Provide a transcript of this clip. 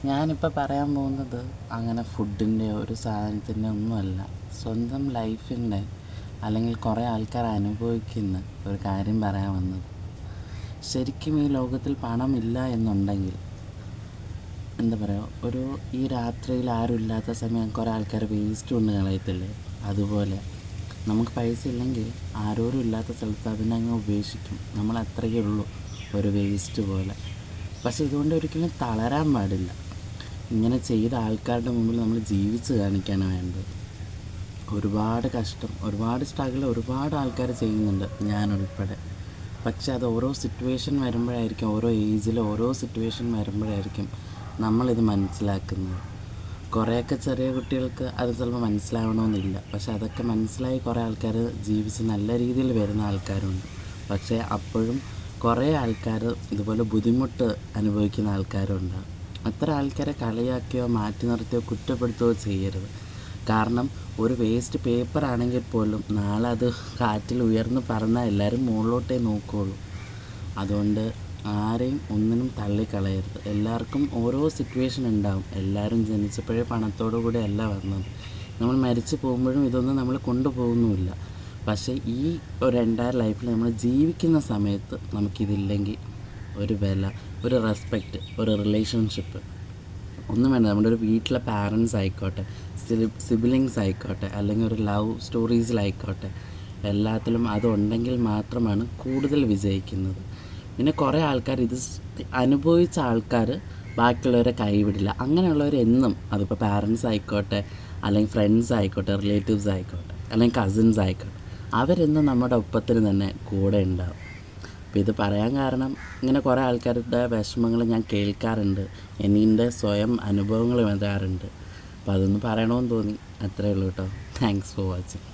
ഞാനിപ്പോൾ പറയാൻ പോകുന്നത് അങ്ങനെ ഫുഡിൻ്റെ ഒരു സാധനത്തിൻ്റെ ഒന്നുമല്ല, സ്വന്തം ലൈഫിൻ്റെ അല്ലെങ്കിൽ കുറേ ആൾക്കാർ അനുഭവിക്കുന്ന ഒരു കാര്യം പറയാൻ വന്നത്. ശരിക്കും ഈ ലോകത്തിൽ പണമില്ല എന്നുണ്ടെങ്കിൽ എന്താ പറയുക, ഈ രാത്രിയിൽ ആരും ഇല്ലാത്ത സമയം കുറേ ആൾക്കാർ വേസ്റ്റ് കൊണ്ട് കളയത്തില്ലേ, അതുപോലെ നമുക്ക് പൈസ ഇല്ലെങ്കിൽ ആരോരും ഇല്ലാത്ത സ്ഥലത്ത് അതിനെ അങ്ങ് ഉപേക്ഷിക്കും. നമ്മൾ അത്രയേ ഉള്ളൂ, ഒരു വേസ്റ്റ് പോലെ. പക്ഷെ ഇതുകൊണ്ട് ഒരിക്കലും തളരാൻ പാടില്ല. ഇങ്ങനെ ചെയ്ത ആൾക്കാരുടെ മുമ്പിൽ നമ്മൾ ജീവിച്ച് കാണിക്കാനാണ് വേണ്ടത്. ഒരുപാട് കഷ്ടം, ഒരുപാട് സ്ട്രഗിൾ ഒരുപാട് ആൾക്കാർ ചെയ്യുന്നുണ്ട്, ഞാനുൾപ്പെടെ. പക്ഷെ അത് ഓരോ സിറ്റുവേഷൻ വരുമ്പോഴായിരിക്കും, ഓരോ ഏജിൽ ഓരോ സിറ്റുവേഷൻ വരുമ്പോഴായിരിക്കും നമ്മളിത് മനസ്സിലാക്കുന്നത്. കുറേയൊക്കെ ചെറിയ കുട്ടികൾക്ക് അത് ചിലപ്പോൾ മനസ്സിലാവണമെന്നില്ല. പക്ഷെ അതൊക്കെ മനസ്സിലായി കുറേ ആൾക്കാർ ജീവിച്ച് നല്ല രീതിയിൽ വരുന്ന ആൾക്കാരുണ്ട്. പക്ഷേ അപ്പോഴും കുറേ ആൾക്കാർ ഇതുപോലെ ബുദ്ധിമുട്ട് അനുഭവിക്കുന്ന ആൾക്കാരുണ്ടാകും. അത്ര ആൾക്കാരെ കളിയാക്കിയോ മാറ്റി നിർത്തിയോ കുറ്റപ്പെടുത്തുകയോ ചെയ്യരുത്. കാരണം ഒരു വേസ്റ്റ് പേപ്പർ ആണെങ്കിൽ പോലും നാളെ അത് കാറ്റിൽ ഉയർന്ന് പറന്നാൽ എല്ലാവരും മുകളിലോട്ടേ നോക്കുകയുള്ളൂ. അതുകൊണ്ട് ആരെയും ഒന്നിനും തള്ളിക്കളയരുത്. എല്ലാവർക്കും ഓരോ സിറ്റുവേഷൻ ഉണ്ടാകും. എല്ലാവരും ജനിച്ചപ്പോഴേ പണത്തോടു കൂടി അല്ല വന്നത്. നമ്മൾ മരിച്ചു പോകുമ്പോഴും ഇതൊന്നും നമ്മൾ കൊണ്ടുപോകുന്നുമില്ല. പക്ഷേ ഈ ഒരു എൻ്റയർ ലൈഫിൽ നമ്മൾ ജീവിക്കുന്ന സമയത്ത് നമുക്കിതില്ലെങ്കിൽ ഒരു വില, ഒരു റെസ്പെക്റ്റ്, ഒരു റിലേഷൻഷിപ്പ് ഒന്നും വേണ്ട. നമ്മുടെ ഒരു വീട്ടിലെ പാരൻസ് ആയിക്കോട്ടെ, സിബിലിങ്സ് ആയിക്കോട്ടെ, അല്ലെങ്കിൽ ഒരു ലവ് സ്റ്റോറീസിലായിക്കോട്ടെ, എല്ലാത്തിലും അതുണ്ടെങ്കിൽ മാത്രമാണ് കൂടുതൽ വിജയിക്കുന്നത്. പിന്നെ കുറേ ആൾക്കാർ ഇത് അനുഭവിച്ച ആൾക്കാർ ബാക്കിയുള്ളവരെ കൈവിടില്ല. അങ്ങനെയുള്ളവരെന്നും, അതിപ്പോൾ പാരൻസ് ആയിക്കോട്ടെ, അല്ലെങ്കിൽ ഫ്രണ്ട്സ് ആയിക്കോട്ടെ, റിലേറ്റീവ്സ് ആയിക്കോട്ടെ, അല്ലെങ്കിൽ കസിൻസ് ആയിക്കോട്ടെ, അവരെന്നും നമ്മുടെ ഒപ്പത്തിന് തന്നെ കൂടെ ഉണ്ടാവും. അപ്പോൾ ഇത് പറയാൻ കാരണം, ഇങ്ങനെ കുറേ ആൾക്കാരുടെ വിഷമങ്ങൾ ഞാൻ കേൾക്കാറുണ്ട്, എൻ്റെ സ്വയം അനുഭവങ്ങൾ വരാറുണ്ട്. അപ്പോൾ അതൊന്ന് പറയണമെന്ന് തോന്നി, അത്രയേ ഉള്ളൂ കേട്ടോ. Thanks for watching.